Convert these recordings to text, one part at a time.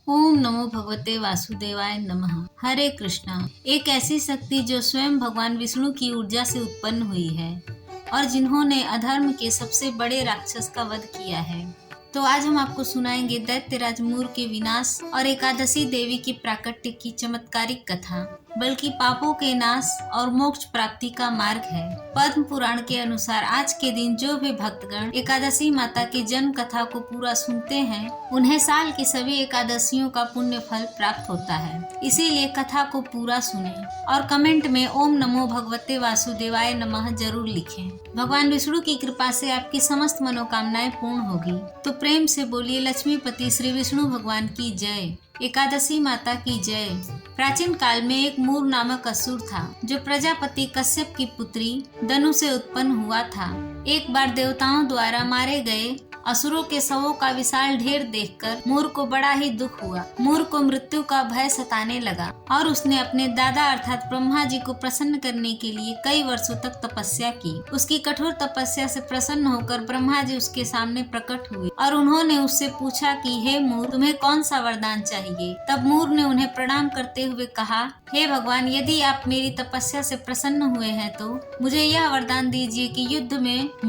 ओम नमो भगवते वासुदेवाय नमः। हरे कृष्णा। एक ऐसी शक्ति जो स्वयं भगवान विष्णु की ऊर्जा से उत्पन्न हुई है और जिन्होंने अधर्म के सबसे बड़े राक्षस का वध किया है। तो आज हम आपको सुनाएंगे दैत्यराज मूर के विनाश और एकादशी देवी की प्राकट्य की चमत्कारिक कथा, बल्कि पापों के नाश और मोक्ष प्राप्ति का मार्ग है। पद्म पुराण के अनुसार आज के दिन जो भी भक्तगण एकादशी माता की जन्म कथा को पूरा सुनते हैं, उन्हें साल की सभी एकादशियों का पुण्य फल प्राप्त होता है। इसीलिए कथा को पूरा सुने और कमेंट में ओम नमो भगवते वासुदेवाय नमः जरूर लिखें। भगवान विष्णु की कृपा से आपकी समस्त मनोकामनाएं पूर्ण होगी। तो प्रेम से बोलिए लक्ष्मीपति श्री विष्णु भगवान की जय, एकादशी माता की जय। प्राचीन काल में एक मूर नामक असुर था जो प्रजापति कश्यप की पुत्री दनु से उत्पन्न हुआ था। एक बार देवताओं द्वारा मारे गए असुरों के शवों का विशाल ढेर देखकर मूर को बड़ा ही दुख हुआ। मूर को मृत्यु का भय सताने लगा और उसने अपने दादा अर्थात ब्रह्मा जी को प्रसन्न करने के लिए कई वर्षों तक तपस्या की। उसकी कठोर तपस्या से प्रसन्न होकर ब्रह्मा जी उसके सामने प्रकट हुए और उन्होंने उससे पूछा कि हे मूर, तुम्हें कौन सा वरदान चाहिए। तब मूर ने उन्हें प्रणाम करते हुए कहा, हे भगवान, यदि आप मेरी तपस्या से प्रसन्न हुए हैं तो मुझे यह वरदान दीजिए कि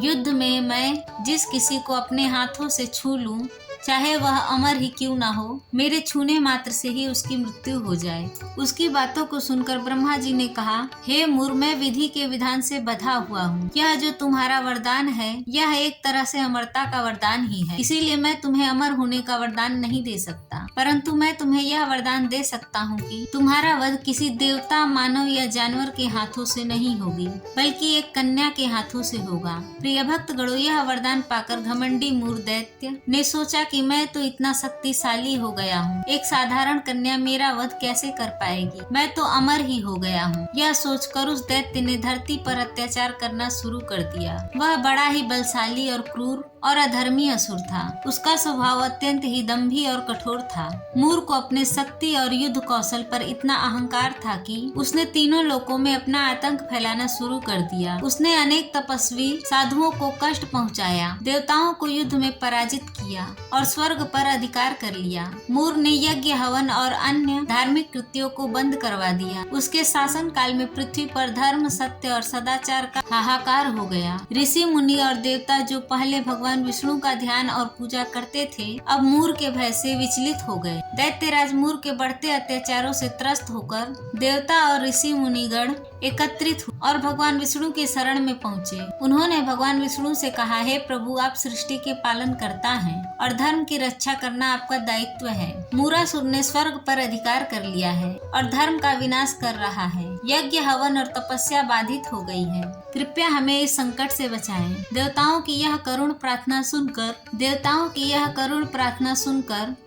युद्ध में मैं जिस किसी को अपने हाथों से छू लूं, चाहे वह अमर ही क्यों ना हो, मेरे छूने मात्र से ही उसकी मृत्यु हो जाए। उसकी बातों को सुनकर ब्रह्मा जी ने कहा, हे मूर, मैं विधि के विधान से बंधा हुआ हूँ। यह जो तुम्हारा वरदान है यह एक तरह से अमरता का वरदान ही है, इसीलिए मैं तुम्हें अमर होने का वरदान नहीं दे सकता, परंतु मैं तुम्हें यह वरदान दे सकता हूँ कि तुम्हारा वध किसी देवता, मानव या जानवर के हाथों से नहीं होगी, बल्कि एक कन्या के हाथों से होगा। प्रिय भक्तगणों, यह वरदान पाकर घमंडी मूर दैत्य ने सोचा कि मैं तो इतना शक्तिशाली हो गया हूँ, एक साधारण कन्या मेरा वध कैसे कर पाएगी, मैं तो अमर ही हो गया हूँ। यह सोचकर उस दैत्य ने धरती पर अत्याचार करना शुरू कर दिया। वह बड़ा ही बलशाली और क्रूर और अधर्मी असुर था। उसका स्वभाव अत्यंत ही दंभी और कठोर था। मूर को अपने शक्ति और युद्ध कौशल पर इतना अहंकार था कि उसने तीनों लोकों में अपना आतंक फैलाना शुरू कर दिया। उसने अनेक तपस्वी साधुओं को कष्ट पहुंचाया, देवताओं को युद्ध में पराजित किया और स्वर्ग पर अधिकार कर लिया। मूर ने यज्ञ, हवन और अन्य धार्मिक कृत्यों को बंद करवा दिया। उसके शासन काल में पृथ्वी पर धर्म, सत्य और सदाचार का हाहाकार हो गया। ऋषि मुनि और देवता जो पहले भगवान विष्णु का ध्यान और पूजा करते थे, अब मूर के भय से विचलित हो गए। दैत्यराज मूर के बढ़ते अत्याचारों से त्रस्त होकर देवता और ऋषि मुनिगण एकत्रित हुए और भगवान विष्णु के शरण में पहुँचे। उन्होंने भगवान विष्णु से कहा, हे प्रभु, आप सृष्टि के पालन करता हैं और धर्म की रक्षा करना आपका दायित्व है। मूरासुर ने स्वर्ग पर अधिकार कर लिया है और धर्म का विनाश कर रहा है। यज्ञ, हवन और तपस्या बाधित हो गई है। कृपया हमें इस संकट से बचाएं। देवताओं की यह करुण प्रार्थना सुनकर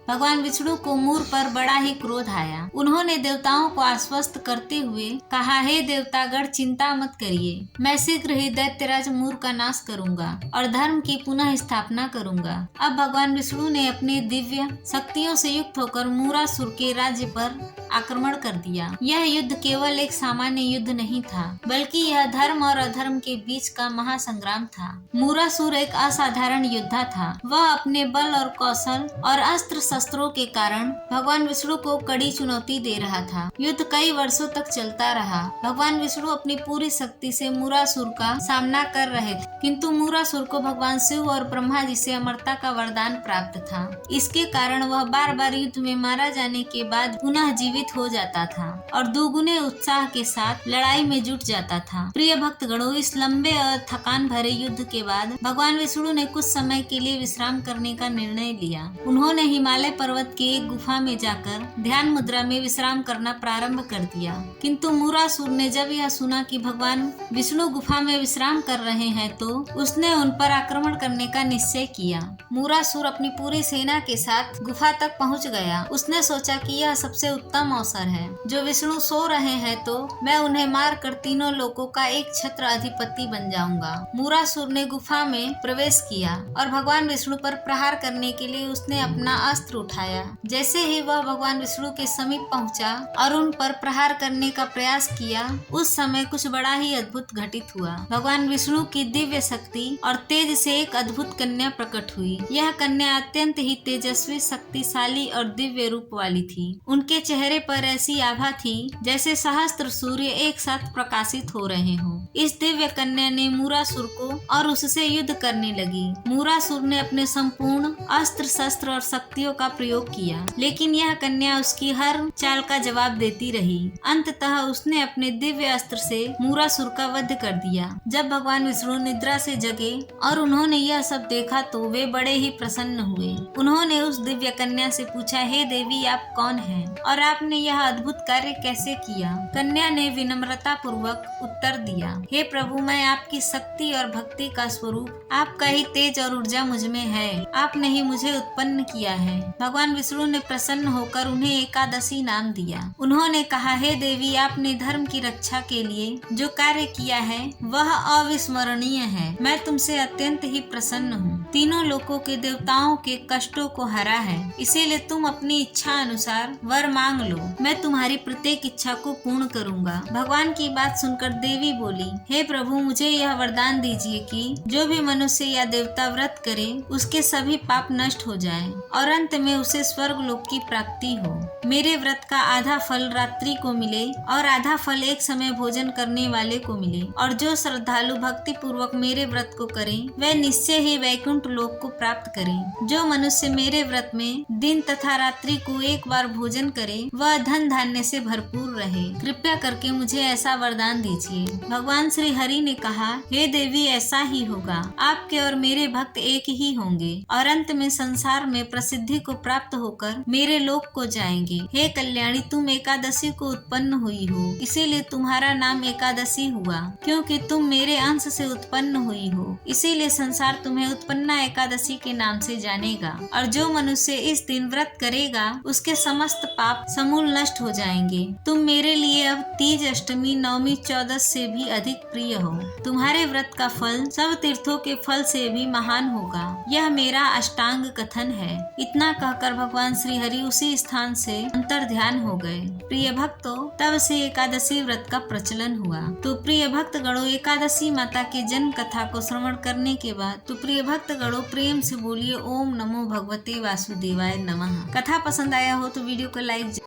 भगवान विष्णु को मूर पर बड़ा ही क्रोध आया। उन्होंने देवताओं को आश्वस्त करते हुए कहा, हे देवतागण, चिंता मत करिए, मैं शीघ्र ही दैत्यराज मूर का नाश करूंगा और धर्म की पुनः स्थापना करूंगा। अब भगवान विष्णु ने अपनी दिव्य शक्तियों से युक्त होकर मूरासुर के राज्य पर आक्रमण कर दिया। यह युद्ध केवल एक सामान्य युद्ध नहीं था, बल्कि यह धर्म और अधर्म के बीच का महासंग्राम था। मूरासुर एक असाधारण योद्धा था। वह अपने बल और कौशल और अस्त्र शस्त्रों के कारण भगवान विष्णु को कड़ी चुनौती दे रहा था। युद्ध कई वर्षों तक चलता रहा। भगवान विष्णु अपनी पूरी शक्ति से मूरासुर का सामना कर रहे थे, किंतु मूरासुर को भगवान शिव और ब्रह्मा जी से अमरता का वरदान प्राप्त था। इसके कारण वह बार बार युद्ध में मारा जाने के बाद पुनः जीवित हो जाता था और दोगुने उत्साह के साथ लड़ाई में जुट जाता था। प्रिय भक्तगणों, इस लंबे और थकान भरे युद्ध के बाद भगवान विष्णु ने कुछ समय के लिए विश्राम करने का निर्णय लिया। उन्होंने हिमालय पर्वत की एक गुफा में जाकर ध्यान मुद्रा में विश्राम करना प्रारंभ कर दिया। किंतु मूरासुर ने जब यह सुना कि भगवान विष्णु गुफा में विश्राम कर रहे हैं तो उसने उन पर आक्रमण करने का निश्चय किया। मूरासुर अपनी पूरी सेना के साथ गुफा तक पहुंच गया। उसने सोचा कि यह सबसे उत्तम उत्तम अवसर है। जो विष्णु सो रहे हैं तो मैं उन्हें मार कर तीनों लोकों का एक छत्र अधिपति बन जाऊंगा। मूरासुर ने गुफा में प्रवेश किया और भगवान विष्णु पर प्रहार करने के लिए उसने अपना अस्त्र उठाया। जैसे ही वह भगवान विष्णु के समीप पहुंचा और उन पर प्रहार करने का प्रयास किया, उस समय कुछ बड़ा ही अद्भुत घटित हुआ। भगवान विष्णु की दिव्य शक्ति और तेज से एक अद्भुत कन्या प्रकट हुई। यह कन्या अत्यंत ही तेजस्वी, शक्तिशाली और दिव्य रूप वाली थी। उनके चेहरे पर ऐसी आभा थी जैसे सहस्त्र सूर्य एक साथ प्रकाशित हो रहे हों। इस दिव्य कन्या ने मूरासुर को और उससे युद्ध करने लगी। मूरासुर ने अपने संपूर्ण अस्त्र शस्त्र और शक्तियों का प्रयोग किया, लेकिन यह कन्या उसकी हर चाल का जवाब देती रही। अंततः उसने अपने दिव्य अस्त्र से मूरासुर का वध कर दिया। जब भगवान विष्णु निद्रा से जगे और उन्होंने यह सब देखा तो वे बड़े ही प्रसन्न हुए। उन्होंने उस दिव्य कन्या से पूछा, हे देवी, आप कौन हैं और आपने यह अद्भुत कार्य कैसे किया? कन्या ने विनम्रता पूर्वक उत्तर दिया, हे प्रभु, मैं आपकी शक्ति और भक्ति का स्वरूप, आपका ही तेज और ऊर्जा मुझ में है। आपने ही मुझे उत्पन्न किया है। भगवान विष्णु ने प्रसन्न होकर उन्हें एकादशी नाम दिया। उन्होंने कहा, हे देवी, आपने धर्म की रक्षा के लिए जो कार्य किया है वह अविस्मरणीय है। मैं तुमसे अत्यंत ही प्रसन्न हूँ। तीनों लोकों के देवताओं के कष्टों को हरा है, इसीलिए तुम अपनी इच्छा अनुसार वर मांग लो। मैं तुम्हारी प्रत्येक इच्छा को पूर्ण करूँगा। भगवान की बात सुनकर देवी बोली, हे प्रभु, मुझे यह वरदान दीजिए कि जो भी मनुष्य या देवता व्रत करे उसके सभी पाप नष्ट हो जाएं और अंत में उसे स्वर्ग लोक की प्राप्ति हो। मेरे व्रत का आधा फल रात्रि को मिले और आधा फल एक समय भोजन करने वाले को मिले, और जो श्रद्धालु भक्ति पूर्वक मेरे व्रत को करें वह निश्चय ही वैकुंठ लोक को प्राप्त करें। जो मनुष्य मेरे व्रत में दिन तथा रात्रि को एक बार भोजन करे वह धन धान्य से भरपूर रहे। कृपया करके मुझे ऐसा वरदान दीजिए। भगवान श्री हरि ने कहा, हे देवी, ऐसा ही होगा। आपके और मेरे भक्त एक ही होंगे और अंत में संसार में प्रसिद्धि को प्राप्त होकर मेरे लोक को जाएंगे। हे कल्याणी, तुम एकादशी को उत्पन्न हुई हो, इसीलिए तुम्हारा नाम एकादशी हुआ। क्योंकि तुम मेरे अंश से उत्पन्न हुई हो, इसीलिए संसार तुम्हें उत्पन्ना एकादशी के नाम से जानेगा। और जो मनुष्य इस दिन व्रत करेगा उसके समस्त पाप समूल नष्ट हो जाएंगे। तुम मेरे लिए अब तीज, अष्टमी, नवमी, चौदस से भी अधिक प्रिय हो। तुम्हारे व्रत का फल सब तीर्थों के फल से भी महान होगा। यह मेरा अष्टांग कथन है। इतना कहकर भगवान श्री हरि उसी स्थान से अंतर ध्यान हो गए। प्रिय भक्तों, तब से एकादशी व्रत का प्रचलन हुआ। तो प्रिय भक्त गणों, एकादशी माता की जन्म कथा को श्रवण करने के बाद तो प्रिय भक्त गणों प्रेम से बोलिए, ओम नमो भगवते वासुदेवाय नमः। कथा पसंद आया हो तो वीडियो को लाइक